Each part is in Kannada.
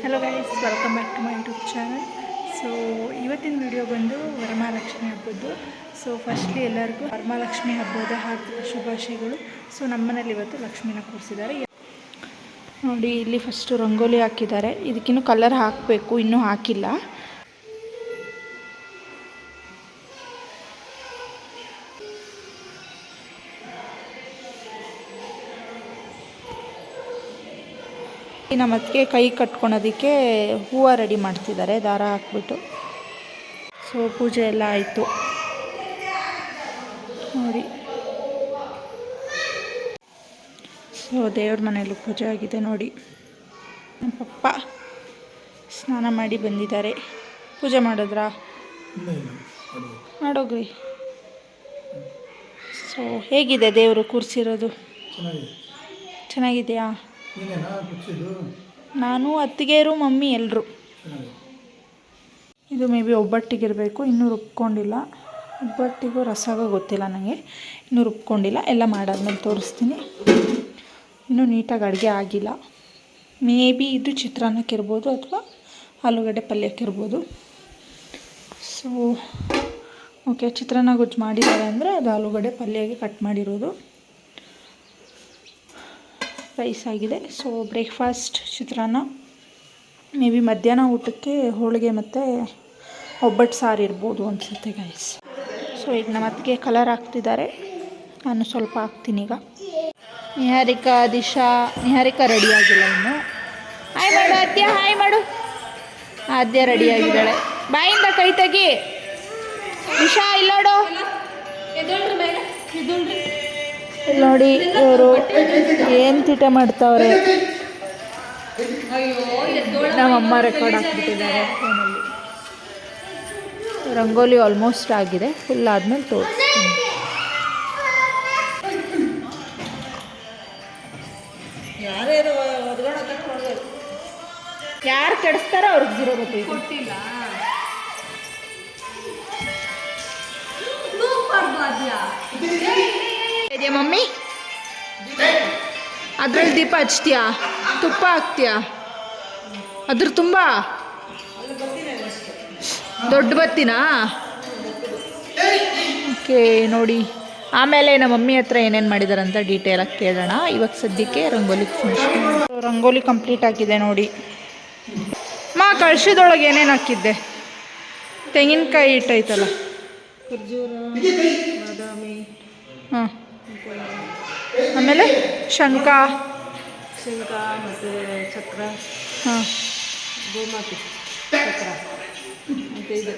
Hello guys, welcome back to my YouTube channel. So ಇವತ್ತಿನ ವಿಡಿಯೋ ಬಂದು ವರಮಹಾಲಕ್ಷ್ಮಿ ಹಬ್ಬದ್ದು. ಸೊ ಫಸ್ಟ್ಲಿ ಎಲ್ಲರಿಗೂ ವರಮಹಾಲಕ್ಷ್ಮಿ ಹಬ್ಬದ ಹಾರ್ದಿಕ ಶುಭಾಶಯಗಳು. ಸೊ ನಮ್ಮನೇಲಿ ಇವತ್ತು ಲಕ್ಷ್ಮಿನ ಕೂರಿಸಿದ್ದಾರೆ ನೋಡಿ. ಇಲ್ಲಿ ಫಸ್ಟು ರಂಗೋಲಿ ಹಾಕಿದ್ದಾರೆ. ಇದಕ್ಕಿನ್ನೂ ಕಲರ್ ಹಾಕಬೇಕು, ಇನ್ನೂ ಹಾಕಿಲ್ಲ. ನಮ್ಮ ಅತ್ತಿಗೆ ಕೈ ಕಟ್ಕೊಳೋದಕ್ಕೆ ಹೂವು ರೆಡಿ ಮಾಡ್ತಿದ್ದಾರೆ, ದಾರ ಹಾಕ್ಬಿಟ್ಟು. ಸೊ ಪೂಜೆ ಎಲ್ಲ ಆಯಿತು ನೋಡಿ. ಸೊ ದೇವ್ರ ಮನೆಯಲ್ಲೂ ಪೂಜೆ ಆಗಿದೆ ನೋಡಿ. ನಮ್ಮ ಪಪ್ಪ ಸ್ನಾನ ಮಾಡಿ ಬಂದಿದ್ದಾರೆ. ಪೂಜೆ ಮಾಡಿದ್ರಾ? ಮಾಡೋಗ್ರಿ. ಸೊ ಹೇಗಿದೆ ದೇವರು ಕೂರಿಸಿರೋದು? ಚೆನ್ನಾಗಿದೆಯಾ? ನಾನು, ಅತ್ತಿಗೆಯರು, ಮಮ್ಮಿ ಎಲ್ಲರೂ. ಇದು ಮೇ ಬಿ ಒಬ್ಬಟ್ಟಿಗಿರಬೇಕು, ಇನ್ನೂ ರುಬ್ಕೊಂಡಿಲ್ಲ. ಒಬ್ಬಟ್ಟಿಗೂ ರಸಗೋ ಗೊತ್ತಿಲ್ಲ ನನಗೆ, ಇನ್ನೂ ರುಬ್ಕೊಂಡಿಲ್ಲ. ಎಲ್ಲ ಮಾಡಾದ್ಮೇಲೆ ತೋರಿಸ್ತೀನಿ. ಇನ್ನೂ ನೀಟಾಗಿ ಅಡುಗೆ ಆಗಿಲ್ಲ. ಮೇ ಬಿ ಇದು ಚಿತ್ರಾನ್ನಕ್ಕಿರ್ಬೋದು ಅಥವಾ ಆಲೂಗಡ್ಡೆ ಪಲ್ಯಕ್ಕಿರ್ಬೋದು. ಸೊ ಓಕೆ, ಚಿತ್ರಾನ್ನ ಗೊಜ್ಜು ಮಾಡಿದ್ದಾರೆ ಅಂದರೆ ಅದು ಆಲೂಗಡ್ಡೆ ಪಲ್ಯಗೆ ಕಟ್ ಮಾಡಿರೋದು. ರೈಸ್ ಆಗಿದೆ. So breakfast chitranna. May be ಮಧ್ಯಾಹ್ನ ಊಟಕ್ಕೆ ಹೋಳಿಗೆ ಮತ್ತು ಒಬ್ಬಟ್ಟು ಸಾರು ಇರ್ಬೋದು ಅನಿಸುತ್ತೆ ಗೈಸ್. ಸೊ ಈಗ ನಮ್ಮ ಅತ್ತಿಗೆ ಕಲರ್ ಹಾಕ್ತಿದ್ದಾರೆ, ನಾನು ಸ್ವಲ್ಪ ಹಾಕ್ತೀನಿ ಈಗ. ನಿಹಾರಿಕಾ, ದಿಶಾ. ನಿಹಾರಿಕಾ ರೆಡಿ ಆಗಿಲ್ಲ ಇನ್ನು. ಹಾಯ್ ಮಾಡು ಆದ್ಯ, ಹಾಯ್ ಮಾಡು. ಆದ್ಯ ರೆಡಿಯಾಗಿದ್ದಾಳೆ. ಬಾಯಿಂದ ಕೈ ತೆಗಿ. ದಿಶಾ ಇಲ್ಲೋಡು. ನೋಡಿ ಇವರು ಏನು ತಿಟ ಮಾಡ್ತಾವ್ರೆ. ನಮ್ಮಮ್ಮ ರೆಕಾರ್ಡ್ ಹಾಕ್ಬಿಟ್ಟಿದ್ದಾರೆ ಫೋನಲ್ಲಿ. ರಂಗೋಲಿ ಆಲ್ಮೋಸ್ಟ್ ಆಗಿದೆ, ಫುಲ್ ಆದಮೇಲೆ ತೋರಿಸ್ತೀನಿ. ಯಾರು ಕೆಡಿಸ್ತಾರೋ ಅವ್ರಿಗೆ ಜೀರೋ ಗೊತ್ತಿಲ್ಲ. ಇದೆಯಾ ಮಮ್ಮಿ? ಅದ್ರಲ್ಲಿ ದೀಪ ಹಚ್ತೀಯಾ? ತುಪ್ಪ ಹಾಕ್ತೀಯಾ ಅದ್ರ ತುಂಬ? ದೊಡ್ಡ ಬತ್ತಿನಾ? ಓಕೆ ನೋಡಿ. ಆಮೇಲೆ ನಮ್ಮ ಮಮ್ಮಿ ಹತ್ರ ಏನೇನು ಮಾಡಿದಾರಂತ ಡೀಟೇಲಾಗಿ ಕೇಳೋಣ. ಇವಾಗ ಸದ್ಯಕ್ಕೆ ರಂಗೋಲಿ ಫಿನಿಶ್. ರಂಗೋಲಿ ಕಂಪ್ಲೀಟ್ ಆಗಿದೆ ನೋಡಿ. ಕಳ್ಸಿದೊಳಗೆ ಏನೇನು ಹಾಕಿದ್ದೆ? ತೆಂಗಿನಕಾಯಿ ಇಟ್ಟೈತಲ್ಲ, ಖರ್ಜೂರ, ಬಾದಾಮಿ, ಹಾಂ, ಆಮೇಲೆ ಶಂಖ ಮತ್ತು ಚಕ್ರ, ಹಾಂ, ಗೋಮಾತೆ ಚಕ್ರ ಮತ್ತು ಇದು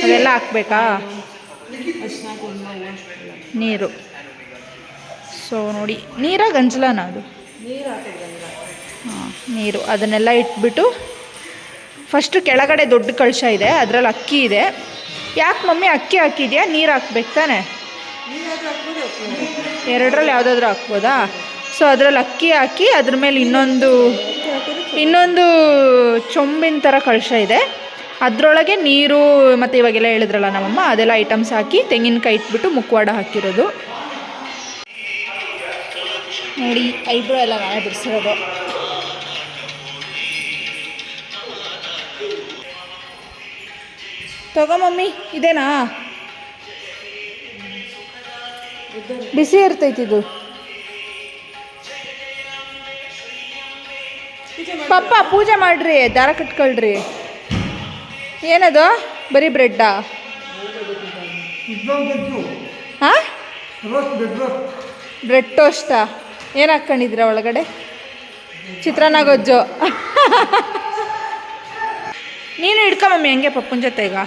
ಅದೆಲ್ಲ ಹಾಕ್ಬೇಕಾ? ನೀರು. ಸೊ ನೋಡಿ, ನೀರ ಗಂಜಲನ ಅದು? ಹಾಂ, ನೀರು. ಅದನ್ನೆಲ್ಲ ಇಟ್ಬಿಟ್ಟು ಫಸ್ಟು ಕೆಳಗಡೆ ದೊಡ್ಡ ಕಳಶ ಇದೆ, ಅದರಲ್ಲಿ ಅಕ್ಕಿ ಇದೆ. ಯಾಕೆ ಮಮ್ಮಿ ಅಕ್ಕಿ ಹಾಕಿದ್ಯಾ? ನೀರು ಹಾಕ್ಬೇಕು ತಾನೆ? ಎರಡರಲ್ಲಿ ಯಾವುದಾದ್ರೂ ಹಾಕ್ಬೋದಾ? ಸೊ ಅದರಲ್ಲಿ ಅಕ್ಕಿ ಹಾಕಿ ಅದ್ರ ಮೇಲೆ ಇನ್ನೊಂದು ಚೊಂಬಿನ ಥರ ಕಳಶ ಇದೆ, ಅದರೊಳಗೆ ನೀರು ಮತ್ತು ಇವಾಗೆಲ್ಲ ಹೇಳಿದ್ರಲ್ಲ ನಮ್ಮಮ್ಮ, ಅದೆಲ್ಲ ಐಟಮ್ಸ್ ಹಾಕಿ ತೆಂಗಿನಕಾಯಿ ಇಟ್ಬಿಟ್ಟು ಮುಖವಾಡ ಹಾಕಿರೋದು ನೋಡಿ. ಐಬ್ರೋ ಎಲ್ಲ ನಾಳೆ ಬಿಡಿಸಿರೋದು. ತಗೋ ಮಮ್ಮಿ, ಇದೇನಾ? ಬಿಸಿ ಇರ್ತೈತಿದು. ಪಪ್ಪ ಪೂಜೆ ಮಾಡ್ರಿ, ದಾರ ಕಟ್ಕೊಳ್ರಿ. ಏನದು? ಬರೀ ಬ್ರೆಡ್ಡಾ? ಹಾಂ, ಬ್ರೆಡ್ ಟೋಸ್ಟಾ? ಏನು ಹಾಕ್ಕೊಂಡಿದ್ರ ಒಳಗಡೆ? ಚಿತ್ರಾನ್ನ ಗೊಜ್ಜು. ನೀನು ಹಿಡ್ಕೊ ಮಮ್ಮಿ ಹಂಗೆ ಪಪ್ಪನ ಜೊತೆ. ಈಗ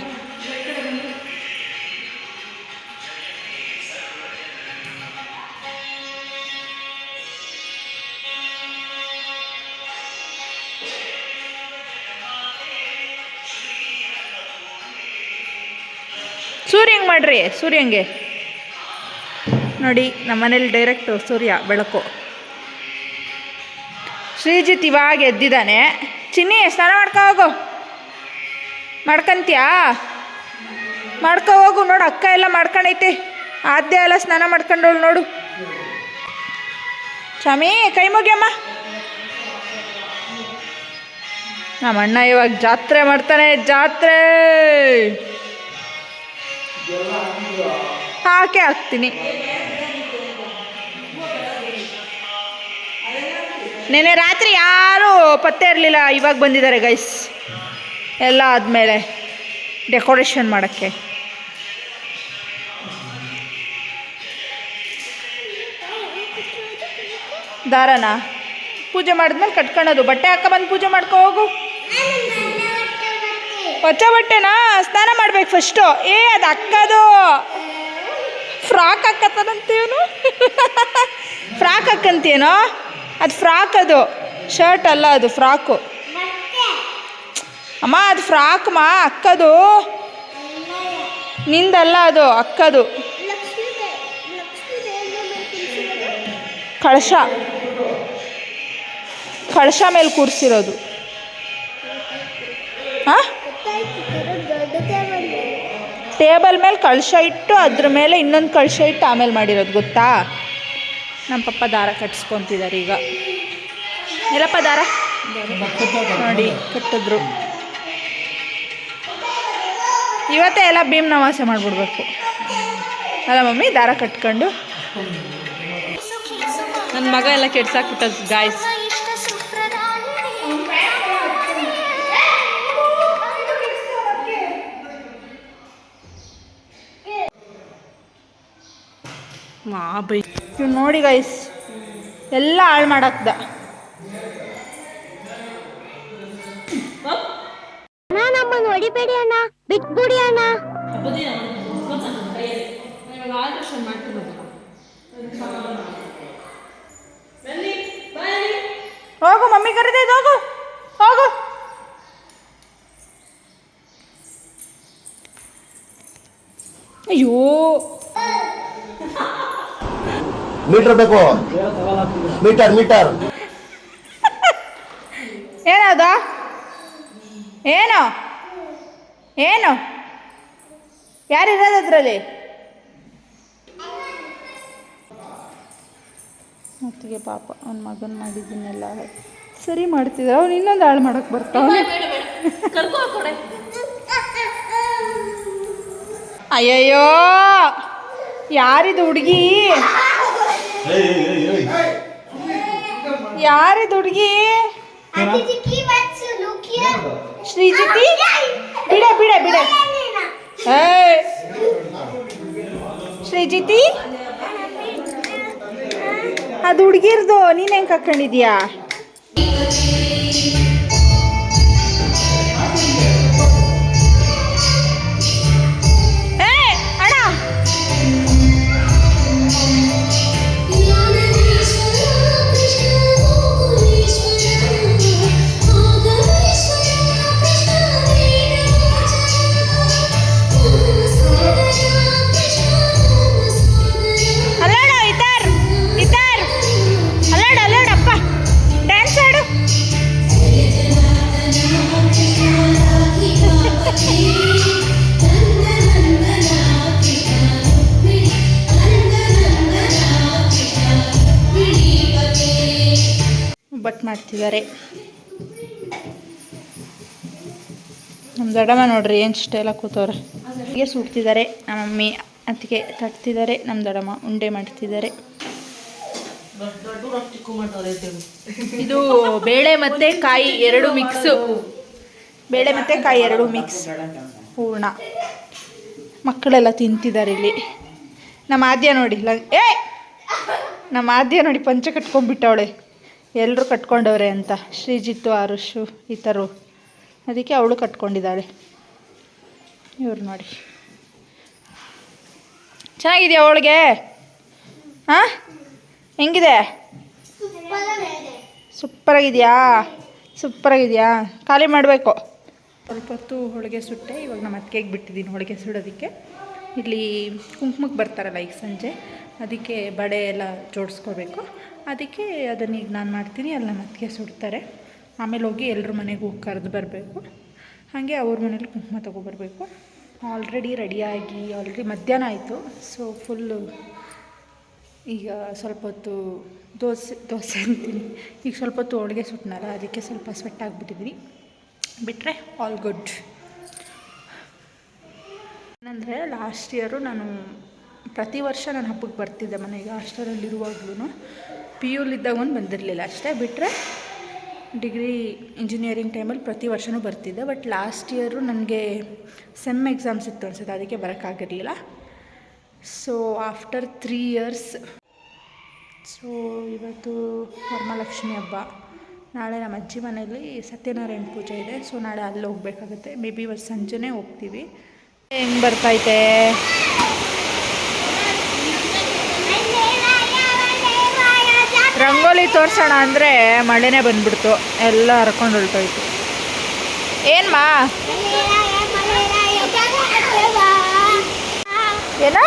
ಸೂರ್ಯಂಗೆ ಮಾಡ್ರಿ, ಸೂರ್ಯಂಗೆ ನೋಡಿ. ನಮ್ಮ ಮನೇಲಿ ಡೈರೆಕ್ಟು ಸೂರ್ಯ ಬೆಳಕು. ಶ್ರೀಜಿತ್ ಇವಾಗ ಎದ್ದಿದ್ದಾನೆ. ಚಿನ್ನಿ ಸ್ನಾನ ಮಾಡ್ಕೊ ಹೋಗು. ಮಾಡ್ಕೊಂತೀಯಾ? ಮಾಡ್ಕೊ ಹೋಗು. ನೋಡು ಅಕ್ಕ ಎಲ್ಲ ಮಾಡ್ಕೊಂಡೈತೆ. ಆದ್ಯ ಎಲ್ಲ ಸ್ನಾನ ಮಾಡ್ಕೊಂಡವಳು ನೋಡು. ಸ್ವಾಮಿ ಕೈ ಮುಗಿಯಮ್ಮ. ನಮ್ಮ ಅಣ್ಣ ಇವಾಗ ಜಾತ್ರೆ ಮಾಡ್ತಾನೆ. ಜಾತ್ರೆ ಹಾಕ್ತೀನಿ. ನೆನ್ನೆ ರಾತ್ರಿ ಯಾರೂ ಪತ್ತೆ ಇರಲಿಲ್ಲ, ಇವಾಗ ಬಂದಿದ್ದಾರೆ ಗೈಸ್ ಎಲ್ಲ ಆದಮೇಲೆ ಡೆಕೋರೇಷನ್ ಮಾಡೋಕ್ಕೆ. ದಾರನ ಪೂಜೆ ಮಾಡಿದ್ಮೇಲೆ ಕಟ್ಕೊಳ್ಳೋದು. ಬಟ್ಟೆ ಹಾಕೊಂಬಂದು ಪೂಜೆ ಮಾಡ್ಕೊ ಹೋಗು. ಹೊಸ ಬಟ್ಟೆನಾ? ಸ್ನಾನ ಮಾಡ್ಬೇಕು ಫಸ್ಟು. ಅದು ಅಕ್ಕದು ಫ್ರಾಕ್ ಹಾಕತ್ತಾನಂತೀವನು. ಫ್ರಾಕ್ ಹಾಕಂತೀನೋ? ಅದು ಫ್ರಾಕ್, ಅದು ಶರ್ಟ್ ಅಲ್ಲ, ಅದು ಫ್ರಾಕು ಅಮ್ಮ. ಅದು ಫ್ರಾಕ್ ಮಾ, ಅಕ್ಕದು, ನಿಂದಲ್ಲ, ಅದು ಅಕ್ಕದು. ಕಳಶ ಮೇಲೆ ಕೂರಿಸಿರೋದು. ಹಾಂ, ಟೇಬಲ್ ಮೇಲೆ ಕಳಶ ಇಟ್ಟು ಅದ್ರ ಮೇಲೆ ಇನ್ನೊಂದು ಕಳಶ ಇಟ್ಟು ಆಮೇಲೆ ಮಾಡಿರೋದು, ಗೊತ್ತಾ? ನಮ್ಮ ಪಪ್ಪ ದಾರ ಕಟ್ಸ್ಕೊತಿದ್ದಾರೆ ಈಗ. ಎಲ್ಲಪ್ಪ ದಾರ ನೋಡಿ ಕಟ್ಟಿದ್ರು. ಇವತ್ತೇ ಎಲ್ಲ ಭೀಮ್ ನವಾಸೆ ಮಾಡಿಬಿಡ್ಬೇಕು ಅಲ್ಲ ಮಮ್ಮಿ? ದಾರ ಕಟ್ಕೊಂಡು ನನ್ನ ಮಗ ಎಲ್ಲ ಕೆಡ್ಸಾಕ್ಬಿಟ್ಟದ್ ಗಾಯ್ಸ್. ಇವ್ ನೋಡಿ ಗೈಸ್, ಎಲ್ಲ ಹಾಳು ಮಾಡಾಕ್ದ. ನಮ್ಮನ್ನು ಹೊಡಿಬೇಡಿ ಅಣ್ಣ, ಬಿಟ್ಬಿಡಿ ಅಣ್ಣ. ಹೋಗು, ಮಮ್ಮಿ ಕರೆದೈದು, ಹೋಗು ಹೋಗು. ಅಯ್ಯೋ, ಮೀಟರ್ ಬೇಕು, ಮೀಟರ್. ಏನದ? ಏನು ಏನು ಯಾರಿರೋದು ಅದರಲ್ಲಿ? ಮತ್ತಿಗೆ ಪಾಪ ಅವ್ನ ಮಗನ ಮಾಡಿದ್ದನ್ನೆಲ್ಲ ಸರಿ ಮಾಡ್ತಿದ್ದ. ಅವ್ನು ಇನ್ನೊಂದು ಹಾಳು ಮಾಡಕ್ಕೆ ಬರ್ತಾವ. ಅಯ್ಯಯ್ಯೋ, ಯಾರಿದು ಹುಡುಗಿ? ಯಾರಿದು ಹುಡುಗಿ? ಶ್ರೀಜಿತಿ, ಬಿಡೆ. ಶ್ರೀಜಿತಿ, ಅದು ಹುಡುಗಿರ್ದು, ನೀನು ಹೆಂಗೆ ಹಾಕೊಂಡಿದ್ಯಾ? ಬಟ್ ಮಾಡ್ತಿದ್ದಾರೆ ನಮ್ಮ ದೊಡ್ಡಮ್ಮ. ನೋಡ್ರಿ ಏನು ಸ್ಟೈಲ ಕೂತವ್ರೆ. ಹೀಗೆ ಸುಡ್ತಿದ್ದಾರೆ ನಮ್ಮ ಮಮ್ಮಿ, ಅದಕ್ಕೆ ತಟ್ತಿದ್ದಾರೆ. ನಮ್ಮ ದೊಡ್ಡಮ್ಮ ಉಂಡೆ ಮಾಡ್ತಿದ್ದಾರೆ. ಇದು ಬೇಳೆ ಮತ್ತು ಕಾಯಿ ಎರಡು ಮಿಕ್ಸು. ಬೇಳೆ ಮತ್ತು ಕಾಯಿ ಎರಡು ಮಿಕ್ಸ್ ಹೂರ್ಣ. ಮಕ್ಕಳೆಲ್ಲ ತಿಂತಿದ್ದಾರೆ ಇಲ್ಲಿ. ನಮ್ಮ ಆದ್ಯ ನೋಡಿ, ನಮ್ಮ ಆದ್ಯ ನೋಡಿ ಪಂಚೆ ಕಟ್ಕೊಂಡ್ಬಿಟ್ಟವಳೆ. ಎಲ್ಲರೂ ಕಟ್ಕೊಂಡವ್ರೆ ಅಂತ, ಶ್ರೀಜಿತ್ತು, ಆರುಷು ಈ ಥರ, ಅದಕ್ಕೆ ಅವಳು ಕಟ್ಕೊಂಡಿದ್ದಾಳೆ. ಇವ್ರು ನೋಡಿ ಚೆನ್ನಾಗಿದೆಯಾ ಅವಳಿಗೆ? ಹಾಂ, ಹೆಂಗಿದೆ? ಸೂಪರಾಗಿದೆಯಾ? ಖಾಲಿ ಮಾಡಬೇಕು. ಸ್ವಲ್ಪ ಹೊತ್ತು ಹೋಳಿಗೆ ಸುಟ್ಟೆ. ಇವಾಗ ನಮ್ಮ ಅತ್ತಿಗೆಗೆ ಬಿಟ್ಟಿದ್ದೀನಿ ಹೋಳಿಗೆ ಸುಡೋದಕ್ಕೆ. ಇಲ್ಲಿ ಕುಂಕುಮಕ್ಕೆ ಬರ್ತಾರಲ್ಲ ಈಗ ಸಂಜೆ, ಅದಕ್ಕೆ ಬಡೆ ಎಲ್ಲ ಜೋಡಿಸ್ಕೋಬೇಕು. ಅದಕ್ಕೆ ಅದನ್ನು ಈಗ ನಾನು ಮಾಡ್ತೀನಿ, ಅಲ್ಲಿ ನಮ್ಮ ಅತ್ತಿಗೆ ಸುಡ್ತಾರೆ. ಆಮೇಲೆ ಹೋಗಿ ಎಲ್ಲರ ಮನೆಗೆ ಹೋಗಿ ಕರೆದು ಬರಬೇಕು. ಹಾಗೆ ಅವ್ರ ಮನೇಲಿ ಕುಂಕುಮ ತೊಗೊಬರ್ಬೇಕು. ಆಲ್ರೆಡಿ ಮಧ್ಯಾಹ್ನ ಆಯಿತು. ಸೊ ಫುಲ್ಲು ಈಗ ಸ್ವಲ್ಪ ಹೊತ್ತು ದೋಸೆ ಅಂತೀನಿ, ಈಗ ಸ್ವಲ್ಪ ಹೊತ್ತು ಹೋಳಿಗೆ ಸುಟ್ಟನಲ್ಲ, ಅದಕ್ಕೆ ಸ್ವಲ್ಪ ಸ್ವೆಟ್ ಆಗಿಬಿಟ್ಟಿದ್ದೀನಿ. ಬಿಟ್ಟರೆ ಆಲ್ ಗುಡ್. ಏನಂದರೆ ಲಾಸ್ಟ್ ಇಯರು ನಾನು ಪ್ರತಿ ವರ್ಷ ನಾನು ಹಬ್ಬಕ್ಕೆ ಬರ್ತಿದ್ದೆ ಮನೆಗೆ. ಹಾಸ್ಟೆಲಲ್ಲಿರುವಾಗ್ಲೂ PUಲಿದ್ದಾಗ ಒಂದು ಬಂದಿರಲಿಲ್ಲ ಅಷ್ಟೇ. ಬಿಟ್ಟರೆ ಡಿಗ್ರಿ ಇಂಜಿನಿಯರಿಂಗ್ ಟೈಮಲ್ಲಿ ಪ್ರತಿ ವರ್ಷವೂ ಬರ್ತಿದ್ದೆ. ಬಟ್ ಲಾಸ್ಟ್ ಇಯರು ನನಗೆ ಸೆಮ್ ಎಕ್ಸಾಮ್ಸ್ ಇತ್ತು ಅನ್ಸುತ್ತೆ, ಅದಕ್ಕೆ ಬರೋಕ್ಕಾಗಿರಲಿಲ್ಲ. ಸೊ ಆಫ್ಟರ್ 3 ಇಯರ್ಸ್, ಸೊ ಇವತ್ತು ವರಮಹಾಲಕ್ಷ್ಮಿ ಹಬ್ಬ, ನಾಳೆ ನಮ್ಮ ಅಜ್ಜಿ ಮನೇಲಿ ಸತ್ಯನಾರಾಯಣ ಪೂಜೆ ಇದೆ. ಸೊ ನಾಳೆ ಅಲ್ಲಿ ಹೋಗ್ಬೇಕಾಗುತ್ತೆ. ಮೇ ಬಿ ಇವತ್ತು ಸಂಜೆನೇ ಹೋಗ್ತೀವಿ. ಹೆಂಗೆ ಬರ್ತೈತೆ ರಂಗೋಲಿ ತೋರಿಸೋಣ ಅಂದರೆ ಮಳೆನೇ ಬಂದ್ಬಿಡ್ತು, ಎಲ್ಲ ಹರ್ಕೊಂಡು ಹೊರಟೋಯ್ತು. ಏನ್ಮಾ ಏನ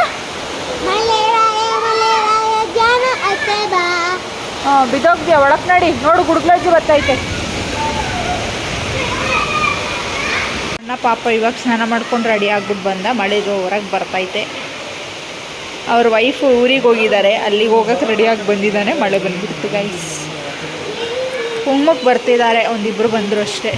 ಬಿದೋಗ್ತೀಯ ಒಳಕ್ಕೆ ನಡಿ, ನೋಡು ಗುಡ್ಗ್ಲಜ್ಜಿ ಬರ್ತೈತೆ. ಅಣ್ಣ ಪಾಪ ಇವಾಗ ಸ್ನಾನ ಮಾಡ್ಕೊಂಡು ರೆಡಿ ಆಗ್ಬಿಟ್ಟು ಬಂದ, ಮಳೆ ಜೋರಾಗಿ ಬರ್ತೈತೆ. ಅವ್ರ ವೈಫು ಊರಿಗೆ ಹೋಗಿದ್ದಾರೆ, ಅಲ್ಲಿಗೆ ಹೋಗೋಕೆ ರೆಡಿಯಾಗಿ ಬಂದಿದ್ದಾನೆ, ಮಳೆ ಬಂದ್ಬಿಡ್ತು ಗೈಸ್. ಕುಂಭಕ್ಕೆ ಬರ್ತಿದ್ದಾರೆ, ಒಂದಿಬ್ಬರು ಬಂದರು ಅಷ್ಟೇ.